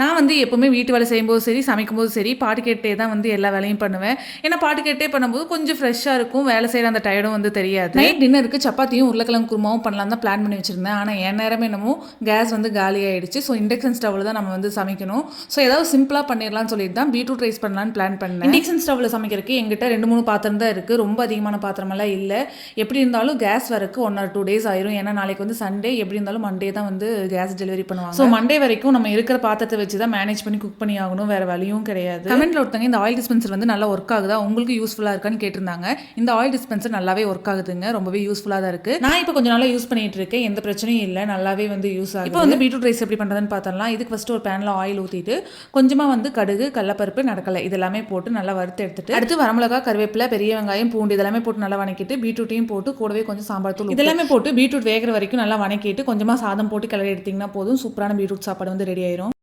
நான் வந்து எப்பவுமே வீட்டு வேலை செய்யும்போது சரி, சமைக்கும்போது சரி, பாட்டு கேட்டே தான் வந்து எல்லா வேலையும் பண்ணுவேன். ஏன்னா பாட்டு கேட்டே பண்ணும்போது கொஞ்சம் ஃப்ரெஷ்ஷா இருக்கும். வேலை செய்ற அந்த டயர்டும் வந்து தெரியாது. நைட் டின்னருக்கு சப்பாத்தியும், உருளைக்கிழங்கு குருமாவும் பண்ணலான்னு தான் பிளான் பண்ணி வச்சிருந்தேன். ஆனா என் நேரமே என்னமோ கேஸ் வந்து காலியாயிடுச்சு. ஸோ இண்டக்ஷன் ஸ்டவ்ல தான் நம்ம வந்து சமைக்கணும். ஸோ ஏதாவது சிம்பிளா பண்ணிடலாம்னு சொல்லிட்டு தான் பீட்ரூட் ரைஸ் பண்ணலான்னு பிளான் பண்ணேன். இண்டக்ஷன் ஸ்டவ்ல சமைக்கிறதுக்கு எங்கிட்ட 2, 3 பாத்திரம் தான் இருக்கு. ரொம்ப அதிகமான பாத்திரமெல்லாம் இல்ல. எப்படி இருந்தாலும் கேஸ் வரக்கு 1 ஆர் 2 டேஸ் ஆயிரும். ஏன்னா நாளைக்கு வந்து சண்டே, எப்படி இருந்தாலும் மண்டே தான் வந்து கேஸ் டெலிவரி பண்ணுவாங்க. ஸோ மண்டே வரைக்கும் நம்ம இருக்கிற பாத்திரத்தை வச்சு தான் மேனேஜ் பண்ணி குக் பண்ணி ஆகணும். வேற வழியும் கிடையாது. கமெண்ட்ல ஒருத்தங்க இந்த ஆயில் டிஸ்பென்சர் வந்து நல்லா ஒர்க் ஆகுதா, உங்களுக்கு யூஸ்ஃபுல்லா இருக்கான்னு கேட்டிருந்தாங்க. இந்த ஆயில் டிஸ்பென்சர் நல்லாவே ஒர்க் ஆகுதுங்க. ரொம்பவே யூஸ்ஃபுல்லா தான் இருக்கு. நான் இப்போ கொஞ்ச நாளா யூஸ் பண்ணிட்டு இருக்கேன். எந்த பிரச்சனையும் இல்லை. நல்லாவே வந்து யூஸ் ஆகுது. இப்போ வந்து பீட்ரூட் ரைஸ் எப்படி பண்றதுன்னு பார்த்தரலாம். இதுக்கு ஃபர்ஸ்ட் ஒரு பேன்ல ஆயில் ஊத்திட்டு கொஞ்சமா வந்து கடுகு, கடலப்பருப்பு, நடக்கலை இதெல்லாமே போட்டு நல்லா வறுத்து எடுத்துட்டு அடுத்து வரமிளகா, கருவேப்பிலை, பெரிய வெங்காயம், பூண்டு இதெல்லாமே போட்டு நல்லா வணக்கிட்டு பீட்ரூட்டையும் போட்டு கூடவே கொஞ்சம் சாம்பார் தூள் இதெல்லாமே போட்டு பீட்ரூட் வேகிற வரைக்கும் நல்லா வணக்கிட்டு கொஞ்சமா சாதம் போட்டு கிளறி எடுத்தீங்கன்னா போதும். சூப்பரான பீட்ரூட் சாப்பாடு வந்து ரெடி ஆயிரும்.